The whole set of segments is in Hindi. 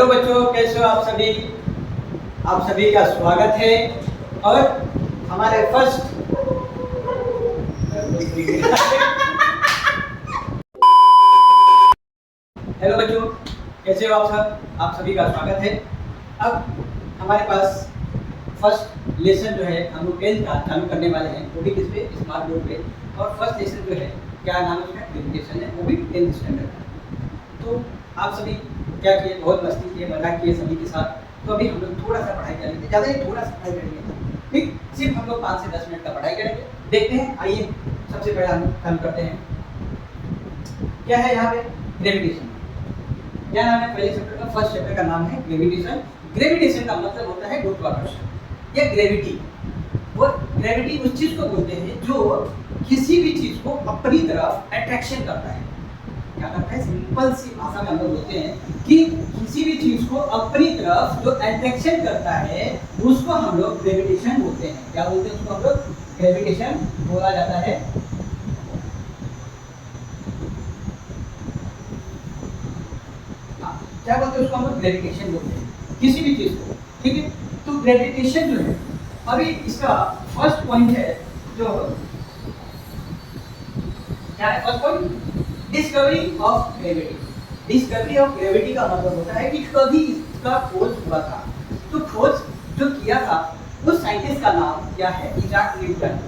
हेलो बच्चों, कैसे हो आप सभी। आप सभी का स्वागत है और हमारे फर्स्ट हेलो बच्चों, कैसे हो आप सब। आप सभी का स्वागत है। अब हमारे पास फर्स्ट लेसन जो है हम लोग 10th का चालू करने वाले हैं, वो भी किस पे, स्मार्ट बोर्ड पे। और फर्स्ट लेसन जो है क्या नाम है उसका, ग्रेविटेशन है, वो भी 10th स्टैंडर्ड का। तो आप सभी क्या किए, बहुत मस्ती किए, मजाक किए सभी के साथ। तो अभी हम लोग थोड़ा सा पढ़ाई करेंगे, ज़्यादा नहीं, थोड़ा सा पढ़ाई करेंगे। ठीक, सिर्फ हम लोग 5 से 10 मिनट का पढ़ाई करेंगे। देखते हैं, आइए सबसे पहले हम काम करते हैं। क्या है यहाँ पे, ग्रेविटेशन। क्या नाम है पहले चैप्टर का, फर्स्ट चैप्टर का नाम है ग्रेविटेशन। ग्रेविटेशन का मतलब होता है गुरुत्वाकर्षण या ग्रेविटी। वो ग्रेविटी उस चीज को बोलते हैं जो किसी भी चीज को अपनी तरफ अट्रैक्शन करता है। क्या करता है, सिंपल सी भाषा में हम लोग बोलते हैं कि किसी भी चीज को अपनी तरफ जो अट्रैक्शन करता है उसको हम लोग ग्रेविटेशन बोलते हैं। क्या बोलते हैं उसको हम लोग, ग्रेविटेशन बोला जाता है। क्या बोलते हैं उसको हम लोग, ग्रेविटेशन बोलते हैं किसी भी चीज को। ठीक है, तो ग्रेविटेशन जो है, अभी इसका फर्स्ट पॉइंट है जो क्या है, first point discovery of gravity. Discovery of gravity का मतलब होता है कि कभी इसका खोज हुआ था। तो खोज जो किया था उस साइंटिस्ट का नाम क्या है, इजाक न्यूटन।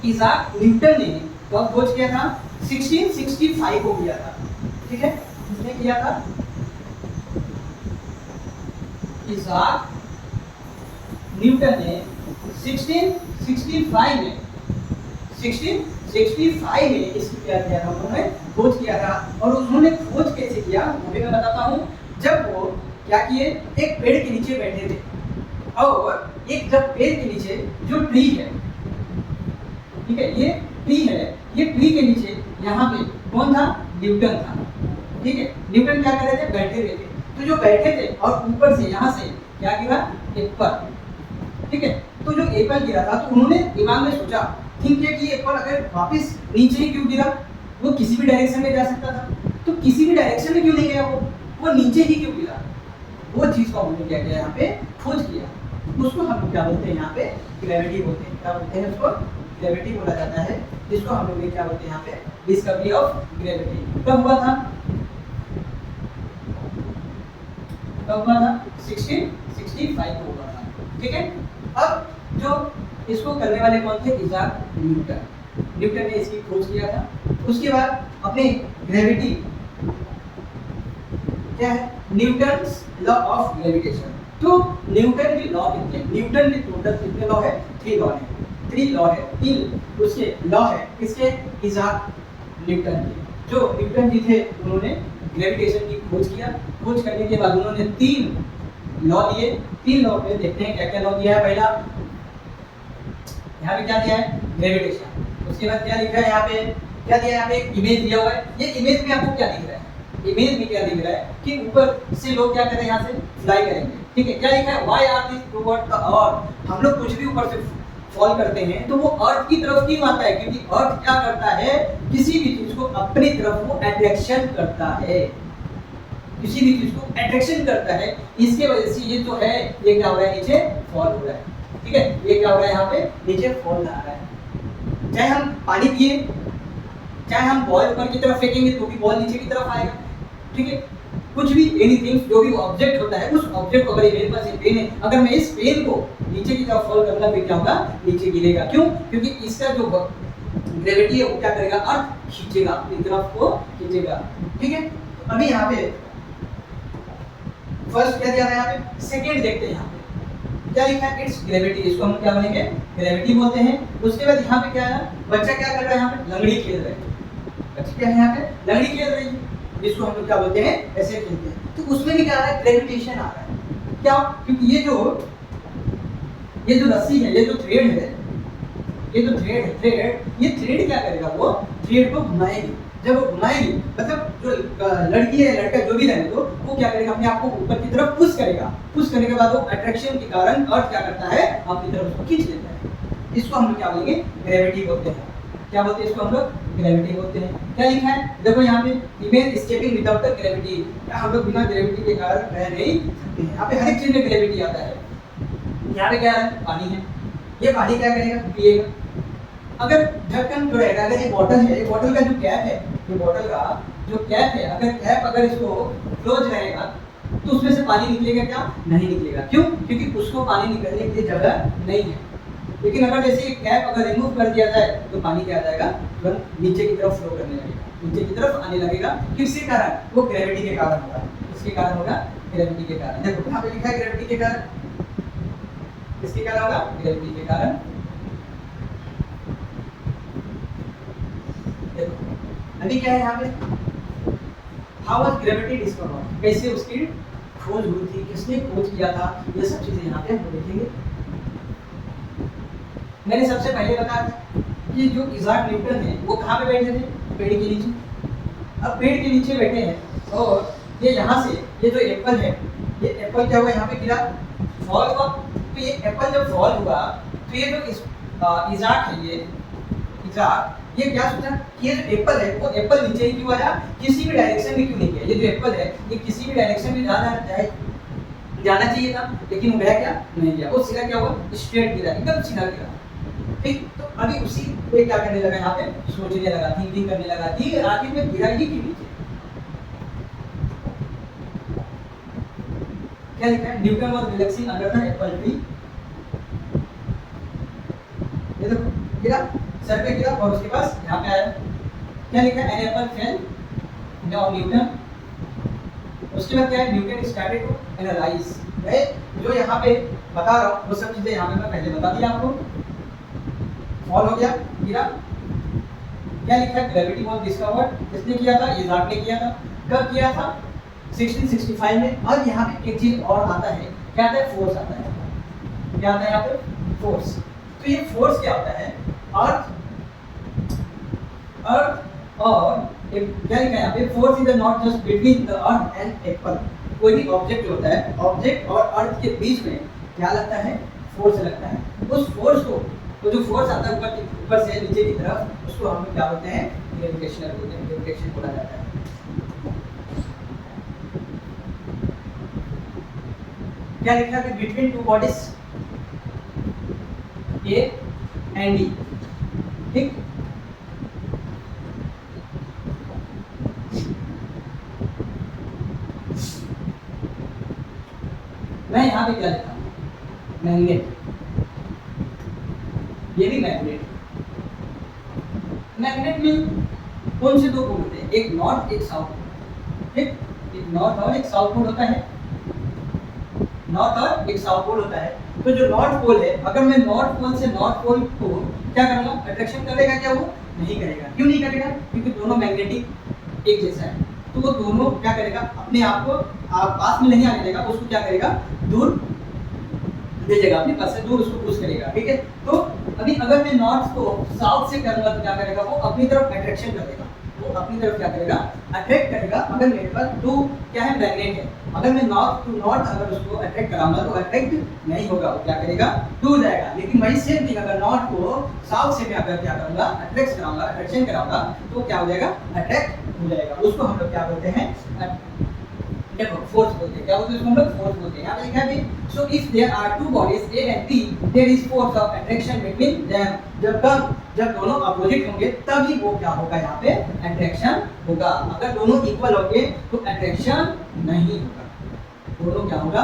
इजाक न्यूटन ने कब खोज किया था, 1665 को किया था। ठीक है, किसने किया था, इजाक न्यूटन ने 1665 में इसकी क्या किया था, उन्होंने खोज किया था। और उन्होंने खोज कैसे किया वो भी मैं बताता हूँ। जब वो क्या किए, एक पेड़ के नीचे बैठे थे और एक जब पेड़ के नीचे जो ट्री है, ठीक है, ये ट्री है, ये ट्री के नीचे यहाँ पे कौन था, न्यूटन था। ठीक है, न्यूटन क्या कर रहे थे, बैठे हुए थे। तो जो बैठे थे और ऊपर से यहाँ से क्या गिरा, एप्पल। ठीक है, तो जो एप्पल गिरा था तो उन्होंने दिमाग में सोचा, थिंक किया कि एप्पल अगर वापस नीचे ही क्यों गिरा, वो किसी भी डायरेक्शन में जा सकता था। तो किसी भी डायरेक्शन में क्यों नहीं गया, वो नीचे ही क्यों गिरा। वो चीज को हमने क्या किया, यहाँ पे खोज किया। उसको हम क्या बोलते हैं, यहाँ पे ग्रेविटी बोलते हैं। क्या बोलते हैं उसको, ग्रेविटी बोला जाता है। जिसको हम लोग क्या बोलते हैं यहाँ पे, डिस्कवरी ऑफ ग्रेविटी। कब हुआ था, 1665 को हुआ था। ठीक है, अब जो इसको करने वाले कौन थे, इजाक न्यूटन। न्यूटन ने इसकी खोज किया था। उसके बाद अपने ग्रेविटी क्या है, न्यूटन्स लॉ ऑफ ग्रेविटेशन। तो न्यूटन की लॉ कितने, न्यूटन के टोटल कितने लॉ है, 3 लॉ है। 3 लॉ है, 3 उसके लॉ है किसके, इजाक न्यूटन के। जो न्यूटन जी थे उन्होंने ग्रेविटेशन की खोज किया। खोज करने के बाद उन्होंने 3 लॉ दिए। 3 लॉ पे देखते हैं क्या क्या लॉ दिया है। पहला यहाँ पे क्या दिया है, ग्रेविटेशन। उसके बाद क्या लिखा है यहाँ पे, क्या दिया है, यहाँ पे एक इमेज दिया हुआ है। ये इमेज में आपको क्या दिख रहा है, इमेज में क्या दिख रहा है कि ऊपर से लोग क्या कर रहे हैं, यहाँ से फ्लाई करेंगे। ठीक है, क्या लिखा है, why are this toward the earth. हम लोग कुछ भी ऊपर से फॉल करते हैं तो वो अर्थ की तरफ क्यों आता है, क्योंकि अर्थ क्या करता है, किसी भी चीज को अपनी तरफ वो अट्रैक्शन करता है। किसी भी चीज को अट्रैक्शन करता है, इसके वजह से ये जो है ये क्या हो रहा है, नीचे फॉल हो रहा है। ठीक है, ये क्या हो रहा है, यहाँ पे नीचे फॉल आ रहा है। चाहे हम पानी पिए, चाहे हम बॉल ऊपर की तरफ फेंकेंगे तो भी बॉल नीचे की तरफ आएगा। ठीक है, कुछ भी एनीथिंग जो भी ऑब्जेक्ट होता है, उस ऑब्जेक्ट को, अगर मेरे पास एक पेन है, अगर मैं इस पेन को नीचे की तरफ फॉल करूंगा फिर क्या होगा, नीचे गिरेगा। क्यों, क्योंकि इसका जो ग्रेविटी है वो क्या करेगा, अर्थ खींचेगा, अपनी तरफ को खींचेगा। ठीक है, अभी यहाँ पे फर्स्ट क्या दिया था, यहाँ पे सेकंड देखते हैं। यहाँ पे क्या लिखा है, इट्स ग्रेविटी। इसको हम क्या बोलेंगे, ग्रेविटी बोलते हैं। उसके बाद यहाँ पे क्या है, बच्चा क्या कर रहा है, यहाँ पे लंगड़ी खेल रहे हैं। बच्चे क्या है, यहाँ पे लंगड़ी खेल रही है, जिसको हम लोग क्या बोलते हैं, ऐसे खेलते हैं। तो उसमें भी क्या आ रहा है, ग्रेविटेशन आ रहा है। क्या, क्योंकि ये जो रस्सी है, ये जो थ्रेड है, ये थ्रेड क्या करेगा, वो थ्रेड को घुमाएगी। जब वो घुमाएगी मतलब जो लड़की है लड़का जो भी रहे, तो वो क्या करेगा, अपने आप को ऊपर की तरफ पुश करेगा। पुश करने के बाद वो अट्रैक्शन के कारण अर्थ क्या करता है, अपनी तरफ उसको खींच लेता है। इसको हम लोग क्या बोलेंगे, ग्रेविटी बोलते हैं। क्या बोलते हैं इसको हम लोग, ग्रेविटी बोलते हैं। क्या लिखा है देखो यहाँ पे, इमेज स्केपिंग विदाउट ग्रेविटी, हम लोग बिना ग्रेविटी के कारण रह नहीं सकते हैं। यहाँ पे हर एक चीज में ग्रेविटी आता है। यहाँ पे क्या है, पानी है, ये पानी क्या करेगा, पिएगा। अगर ढक्कन जो रहेगा, अगर ये बॉटल है, ये बॉटल का जो कैप है, ये बॉटल का जो कैप है, अगर कैप अगर इसको क्लोज रहेगा तो उसमें से पानी निकलेगा क्या, नहीं निकलेगा। क्यों, क्योंकि उसको पानी निकलने के लिए जगह नहीं है। लेकिन अगर जैसे कैप अगर रिमूव कर दिया जाए तो पानी क्या आ जाएगा, तुरंत नीचे की तरफ फ्लो करने लगेगा, नीचे की तरफ आने लगेगा। किसके कारण, वो ग्रेविटी के कारण होगा। किसके कारण होगा, ग्रेविटी के कारण। देखो यहाँ पे लिखा है ग्रेविटी के कारण, किसके कारण होगा, ग्रेविटी के कारण। देखो अभी क्या है यहाँ पे, हाउ वाज ग्रेविटी डिस्कवर्ड, कैसे उसकी खोज हुई थी, किसने खोज किया था, ये सब चीजें यहाँ पे हम देखेंगे। मैंने सबसे पहले बताया था कि जो इज़ाक न्यूटन है वो कहाँ पे बैठे थे, पेड़ के नीचे। अब पेड़ के नीचे बैठे हैं और ये यहाँ से ये जो एप्पल है, ये एप्पल क्या हुआ, यहाँ पे गिरा, फॉल हुआ। तो ये एप्पल जब फॉल हुआ तो ये जो इज़ाक है, ये इज़ाक ये क्या सोचा कि ये जो एप्पल है वो एप्पल नीचे ही क्यों आया, किसी भी डायरेक्शन में क्यों नहीं गया। ये जो एप्पल है ये किसी भी डायरेक्शन में जाना चाहिए था, लेकिन वो गया क्या, नहीं गया। वो सीधा क्या हुआ, स्ट्रेट गिरा, एकदम सीधा गिरा। ठीक, तो अभी उसी पे क्या करने लगा, यहाँ पे सोचने लगा, थिंकिंग करने लगा कि आखिर में गिरा ही क्यों नीचे। क्या लिखा है, Newton was relaxing under the Apple tree. ये देखो गिरा, सर पे गिरा और उसके पास यहाँ पे आया। क्या लिखा है, an apple fell on Newton. उसके बाद क्या है, न्यूटन स्टार्टेड टू एनालाइज। मैं जो यहाँ पे बता रहा हूँ वो सब चीजें यहाँ पे मैं पहले बता दिया आपको। फॉल हो गया, गिरा। क्या लिखा है, ग्रेविटी वाज डिस्कवर्ड, किसने किया था, इज़ाक ने किया था। कब किया था, 1665 में। अब यहाँ पे एक चीज और आता है, क्या आता है, फोर्स आता है। क्या आता है यहाँ पे, फोर्स। तो ये फोर्स क्या होता है, अर्थ और क्या लिखा है यहाँ पे, force is not just between the earth and Apple. कोई भी ऑब्जेक्ट होता है, ऑब्जेक्ट और अर्थ के बीच में क्या लगता है, फोर्स लगता है। उस फोर्स को, तो जो फोर्स आता है ऊपर से नीचे की तरफ, उसको हम क्या बोलते हैं, ग्रेविटेशनल बोलते हैं, ग्रेविटेशन बोला जाता है। क्या लिखा है, between two bodies A and D. ठीक, मैं यहाँ पे क्या लिखा हूँ, मैग्नेट। ये भी मैग्नेट। मैग्नेट में कौन से दो पोल होते हैं, एक नॉर्थ एक साउथ। ठीक, एक नॉर्थ और एक साउथ पोल होता है, नॉर्थ और एक साउथ पोल होता है। तो जो नॉर्थ पोल है, अगर मैं नॉर्थ पोल से नॉर्थ पोल को क्या करूंगा, अट्रैक्शन करेगा क्या, वो नहीं करेगा। क्यों नहीं करेगा, क्योंकि दोनों मैग्नेटिक एक जैसा है। तो वो दोनों क्या करेगा, अपने आप को पास में नहीं आने देगा, उसको क्या करेगा, दूर भेजेगा, अपने पास से दूर उसको पुश करेगा। ठीक है, तो अभी अगर मैं नॉर्थ को साउथ से करूंगा तो क्या करेगा, वो अपनी तरफ अट्रैक्शन करेगा, वो अपनी तरफ क्या करेगा, अट्रैक्ट करेगा। अगर मेरे पास दो क्या है, मैग्नेट है, अगर मैं नॉर्थ टू नॉर्थ अगर उसको अट्रैक्ट कराऊंगा तो अट्रैक्ट नहीं होगा, वो क्या करेगा, दूर जाएगा। लेकिन वही सेम थिंग अगर नॉर्थ को साउथ से मैं अगर क्या करूंगा, अट्रैक्ट कराऊंगा, अट्रैक्शन कराऊंगा, तो क्या हो जाएगा, अट्रैक्ट हो जाएगा। उसको हम लोग क्या बोलते हैं, देखो फोर्स बोलते हैं। क्या बोलते हैं उसको हम लोग, फोर्स बोलते हैं। यहाँ पे लिखा है भी, so if there are two bodies A and B, there is force of attraction between them. जब दोनों अपोजिट होंगे तभी वो क्या होगा, यहाँ पे अट्रैक्शन होगा। अगर दोनों इक्वल होंगे तो अट्रैक्शन नहीं होगा। दोनों क्या होगा,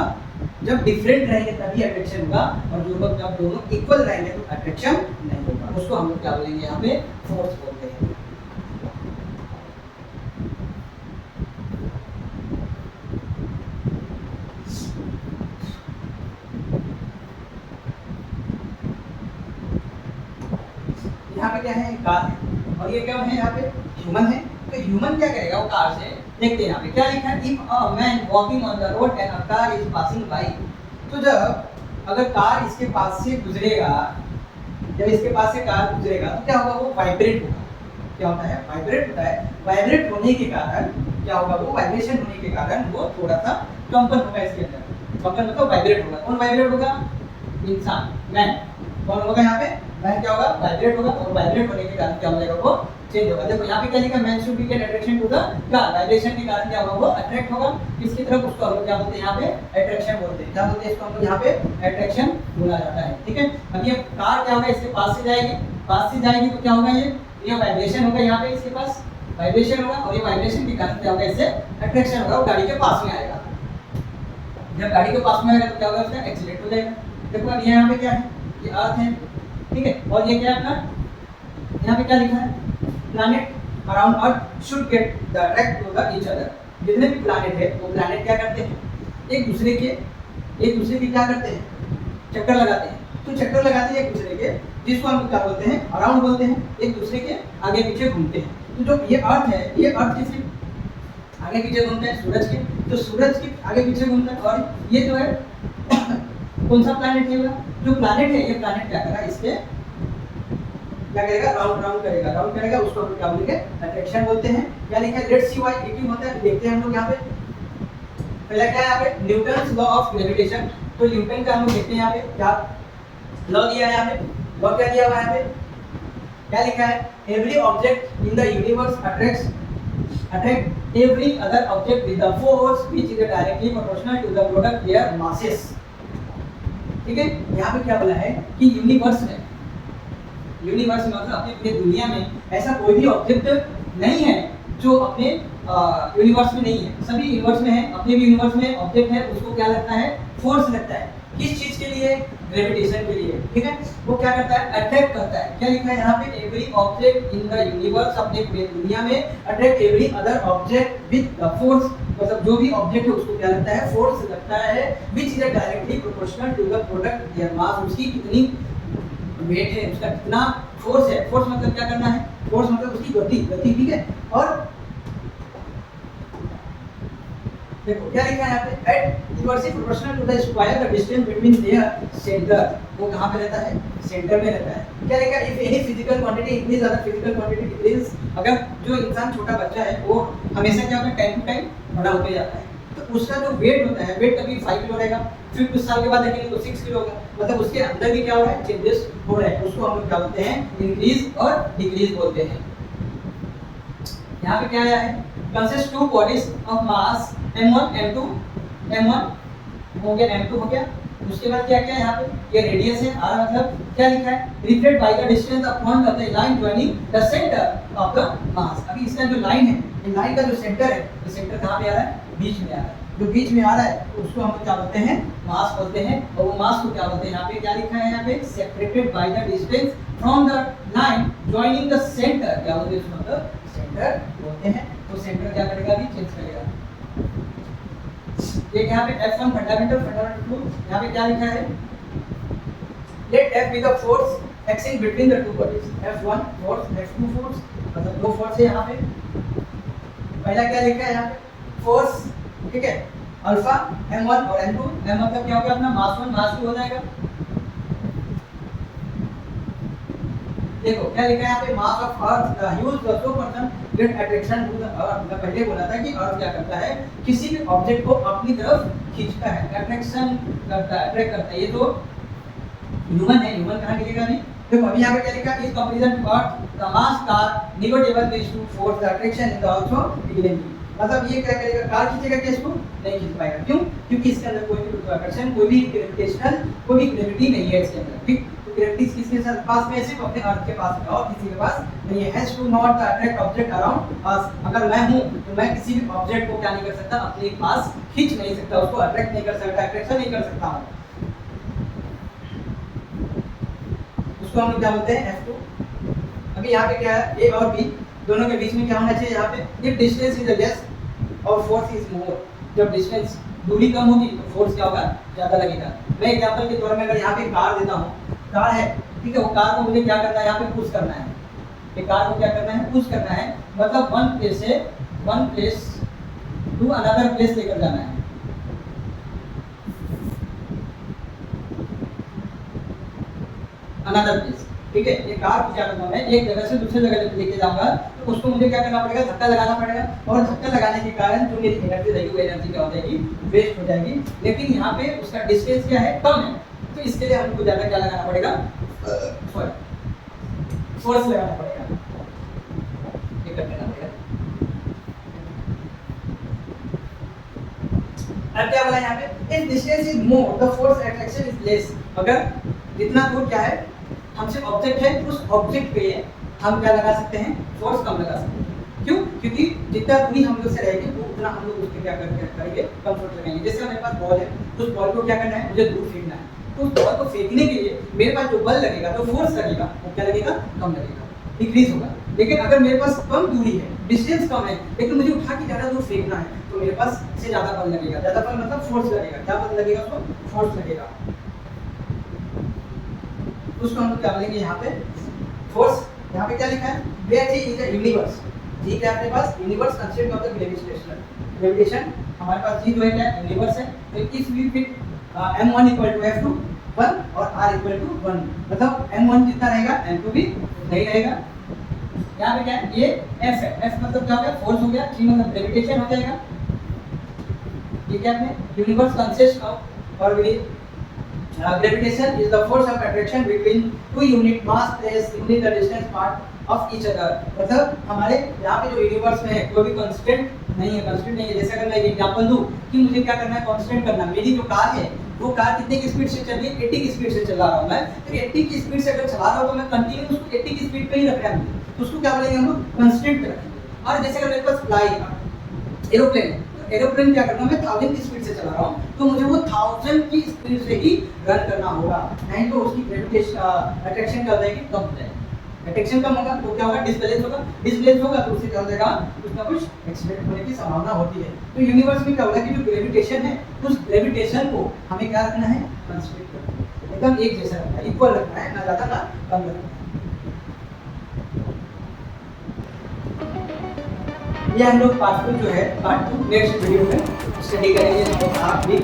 जब डिफरेंट रहेंगे तभी अट्रैक्शन होगा, और जब दोनों इक्वल रहेंगे तो अट्रैक्शन नहीं होगा। उसको हम लोग क्या बोलेंगे, यहाँ पे फोर्स बोलते हैं। यहाँ पे क्या है, कार है, और ये क्या है, यहाँ पे ह्यूमन है। तो ह्यूमन क्या करेगा, वो कार से, देखते हैं यहाँ पे क्या लिखा है, if a man walking on the road and a car is passing by. तो जब अगर कार इसके पास से गुजरेगा, जब इसके पास से कार गुजरेगा तो क्या होगा, वो वाइब्रेट होगा। क्या होता है, वाइब्रेट होता है। वाइब्रेट होने के कारण क्या होगा, वो वाइब्रेशन होने के कारण वो थोड़ा सा कंपन होगा इसके अंदर। कंपन मतलब वाइब्रेट होगा। कौन वाइब्रेट होगा, इंसान, मैन। कौन होगा यहाँ पे, मैन क्या होगा, वाइब्रेट होगा, और वाइब्रेट होने के कारण क्या हो जाएगा, वो चेंज होगा। देखो यहाँ पे क्या लिखा, man should be get attraction to the car, vibration के कारण क्या होगा, वो अट्रैक्ट होगा किसकी तरफ, उसको हम लोग क्या बोलते हैं यहाँ पे अट्रैक्शन बोलते हैं। क्या बोलते हैं इसको हम लोग यहाँ पे अट्रैक्शन बोला जाता है। ठीक है, अब ये कार क्या होगा, इसके पास से जाएगी तो क्या होगा, ये वाइब्रेशन होगा, यहाँ पे इसके पास वाइब्रेशन होगा और ये वाइब्रेशन के कारण क्या होगा, इससे अट्रैक्शन होगा, वो गाड़ी के पास में आएगा। जब गाड़ी के पास में आएगा तो क्या होगा, उसका एक्सीलेरेट हो जाएगा। देखो अब यहाँ पे क्या है, ये अर्थ है, ठीक है, और ये क्या है अपना, यहाँ पे क्या लिखा है, planet around earth should get the attract to the each other. जितने भी प्लैनेट है वो प्लैनेट क्या करते हैं, एक दूसरे के क्या करते हैं, चक्कर लगाते हैं। तो चक्कर लगाते हैं एक दूसरे के, जिसको हम क्या बोलते हैं, अराउंड बोलते हैं, एक दूसरे के आगे पीछे घूमते हैं। तो जो ये अर्थ है, ये अर्थ किसके आगे पीछे घूमता है, सूरज के, तो सूरज के आगे पीछे घूमता है। और ये जो है कौन सा प्लैनेट है, जो प्लैनेट है, ये प्लैनेट क्या करेगा, इसके क्या करेगा, राउंड करेगा, उसको हम क्या बोलेंगे, अट्रैक्शन बोलते हैं। क्या लिखा है, लेट्स सी व्हाई ये क्यों होता है, देखते हैं हम लोग यहाँ पे। पहला क्या है यहाँ पे, न्यूटन्स लॉ ऑफ ग्रेविटेशन। तो न्यूटन का हम लोग देखते हैं यहाँ पे क्या लॉ दिया है, यहाँ पे लॉ क्या दिया हुआ है, यहाँ पे क्या लिखा है, every object in the universe attract every other object with the force which is directly proportional to the product their masses। ठीक है, यहाँ पे क्या बोला है कि यूनिवर्स में मतलब अपने पूरे दुनिया में ऐसा कोई भी ऑब्जेक्ट नहीं है जो अपने यूनिवर्स में नहीं है, सभी यूनिवर्स में है, अपने भी यूनिवर्स में ऑब्जेक्ट है, उसको क्या लगता है, फोर्स लगता है। किस चीज के लिए, ग्रेविटेशन के लिए। ठीक है, वो क्या करता है, अट्रैक्ट करता है। क्या लिखा है यहाँ पे, every object in the universe, अपने पूरे दुनिया में attract every other object with the force, मतलब जो भी ऑब्जेक्ट है उसको क्या लगता है, फोर्स लगता है, which is directly proportional to the product their mass. उसकी कितनी वेट है, उसका कितना फोर्स है, फोर्स मतलब क्या करना है, फोर्स मतलब उसकी गति। ठीक है, और देखो क्या लिखा है यहाँ पे, at inversely proportional to the square the distance between their center, वो कहाँ पे रहता है, सेंटर में रहता है। क्या लिखा है, if any physical quantity increase other physical quantity decrease, अगर जो इंसान छोटा बच्चा है वो हमेशा क्या होता है, टाइम टू टाइम बड़ा होते जाता है, तो उसका जो वेट होता है, वेट कभी 5 किलो रहेगा, फिर कुछ साल के बाद देखेंगे तो 6 किलो होगा, मतलब उसके अंदर भी क्या हो रहा है, चेंजेस हो रहे हैं, उसको हम लोग क्या बोलते हैं, इंक्रीज और डिक्रीज बोलते हैं। यहाँ पे क्या आया है, consist two bodies of mass m1 m2, m1 हो गया, m2 हो गया, उसके बाद क्या क्या है यहाँ पे, ये रेडियस है r, मतलब क्या लिखा है, reflect by the distance upon the line joining the centre of the mass. अभी इसका जो लाइन है, ये लाइन का जो सेंटर है, ये सेंटर कहाँ पे आ रहा है, बीच में आ रहा है, जो बीच में आ रहा है उसको हम क्या बोलते हैं, मास बोलते हैं। और वो मास को क्या बोलते हैं, यहाँ पे क्या लिखा है, यहाँ पे separated by the distance from the line joining the centre, क्या बोलते हैं इसको, मतलब सेंटर बोलते हैं। तो सेंटर क्या करेगा, अभी चेंज करेगा। एक यहाँ पे F1 फंडामेंटल 2, यहाँ पे क्या लिखा है, let F be the force acting between the two bodies, F1 force, F2 force, मतलब दो फोर्स है यहाँ पे। पहला क्या लिखा है यहाँ पे, फोर्स, ठीक है, अल्फा m1 और m2, m मतलब क्या हो गया अपना मास 1 मास 2 हो जाएगा। देखो क्या लिखा है यहाँ पे, mass of earth huge the so person get attraction to the earth. मैं पहले बोला था कि अर्थ क्या करता है, किसी भी ऑब्जेक्ट को अपनी तरफ खींचता है, अट्रैक्शन करता है, अट्रैक्ट करता है। ये तो ह्यूमन है, ह्यूमन कहाँ लिखेगा नहीं। देखो अभी यहाँ पे क्या लिखा है, इस comparison to earth the mass car negative is to force the attraction in the also equilibrium. मतलब ये क्या करेगा, कार खींचेगा क्या इसको, नहीं खींच पाएगा। क्यों, क्योंकि इसके अंदर कोई भी गुरुत्वाकर्षण, कोई भी ग्रेविटेशनल, कोई भी ग्रेविटी नहीं है इसके अंदर। ठीक, तो ग्रेविटी किसके साथ पास में है, सिर्फ अपने अर्थ के पास में, और किसी के पास नहीं है। Has to not the attract object around us. अगर मैं हूं तो मैं किसी भी ऑब्जेक्ट को क्या नहीं कर सकता, अपने पास खींच नहीं सकता, उसको अट्रैक्ट नहीं कर सकता, अट्रैक्शन नहीं कर सकता हूं। उसको हम लोग क्या बोलते हैं, F2। अभी यहाँ पे क्या है, A और B दोनों के बीच में क्या होना चाहिए, यहाँ पे इफ डिस्टेंस इज लेस और फोर्स इज मोर। जब डिस्टेंस, दूरी कम होगी तो फोर्स क्या होगा, ज्यादा लगेगा। मैं एग्जांपल के तौर में अगर यहाँ पे कार देता हूँ, कार है, ठीक है, वो कार को मुझे क्या करना है, यहाँ पे पुश करना है, ये कार को क्या करना है, पुश करना है, मतलब वन प्लेस से one place to another place लेकर जाना है। अनदर प्लेस, ठीक है, ये कार को क्या करना है, एक जगह से दूसरी जगह लेके जाऊंगा, तो उसको मुझे क्या करना पड़ेगा, धक्का लगाना पड़ेगा, और धक्का लगाने के कारण जो मेरी एनर्जी रहेगी वो एनर्जी क्या हो जाएगी, वेस्ट हो जाएगी। लेकिन यहाँ पे उसका डिस्टेंस क्या है, कम है, तो इसके लिए हमको ज्यादा क्या लगाना पड़ेगा, फोर्स लगाना पड़ेगा। ये कर देना पड़ेगा। अब क्या बोला यहाँ पे, if distance is more the force attraction is less. अगर जितना दूर क्या है हमसे ऑब्जेक्ट है, उस ऑब्जेक्ट पे हम क्या लगा सकते हैं, फोर्स कम लगा सकते हैं। क्यों? क्योंकि जितना दूरी हम लोग से रहेगी वो उतना हम लोग उस पे क्या करेंगे, कम फोर्स लगाएंगे। जैसे मेरे पास बॉल है, उस बॉल को क्या करना है, मुझे दूर फेंकना है, तो उस बॉल को फेंकने के लिए मेरे पास जो बल लगेगा, जो फोर्स लगेगा, वो क्या लगेगा, कम लगेगा, डिक्रीज होगा। लेकिन अगर मेरे पास कम दूरी है, डिस्टेंस कम है, लेकिन मुझे उठा के ज़्यादा दूर फेंकना है, तो मेरे पास से ज़्यादा बल लगेगा। ज़्यादा बल मतलब फोर्स लगेगा। क्या बल लगेगा उसको? फोर्स लगेगा। उसको हम लोग क्या बोलेंगे यहाँ पे, फोर्स। यहाँ पे क्या लिखा है, where G is a universe. G क्या है अपने पास, universe consist of the gravitation. हमारे पास जी जो है क्या है, यूनिवर्स है। तो if we fit m1 = f2 1 और r = 1, मतलब m1 जितना रहेगा m2 भी नहीं रहेगा। यहाँ पे क्या है, ये f है, f मतलब क्या हो गया, फोर्स हो गया, g मतलब ग्रेविटेशन हो जाएगा। ठीक है, अपने यूनिवर्स कंसिस्ट ऑफ और gravitation is the force of attraction between two unit mass placed in the distant part of each other। मतलब हमारे यहाँ पे जो यूनिवर्स में है कोई भी कांस्टेंट नहीं है, कांस्टेंट नहीं है। जैसे अगर मैं एक एग्जांपल दूं कि मुझे क्या करना है, कांस्टेंट करना है। मेरी जो कार है वो कार कितने की स्पीड से चल रही है, 80 की स्पीड से चला रहा हूँ मैं। तो 80 की स्पीड से अगर चला रहा हूँ तो मैं कंटिन्यू उसको 80 की स्पीड पे ही रख रहा हूँ, तो उसको क्या बोलेंगे हम लोग, कांस्टेंट रखेंगे। और जैसे अगर मेरे पास फ्लाई एरोप्लेन है, एरोप्लेन क्या करना है, मैं 1000 की स्पीड से चला रहा हूँ, तो मुझे वो 1000 की स्पीड से ही रन करना होगा, नहीं तो उसकी ग्रेविटेशन अट्रैक्शन क्या हो जाएगी, कम हो जाएगी। अट्रैक्शन कम होगा तो क्या होगा, डिस्प्लेस होगा। डिस्प्लेस होगा तो उससे क्या हो जाएगा, कुछ ना कुछ एक्सीडेंट होने की संभावना होती है। तो यूनिवर्स में क्या होगा कि जो ग्रेविटेशन है, उस ग्रेविटेशन को हमें क्या रखना है, कंस्ट्रक्ट करना है, एकदम एक जैसा रखना है, इक्वल रखना है, ना ज़्यादा ना कम रखना है। ये हम लोग पार्ट 2 जो है, पार्ट 2 नेक्स्ट वीडियो में स्टडी करेंगे। आप भी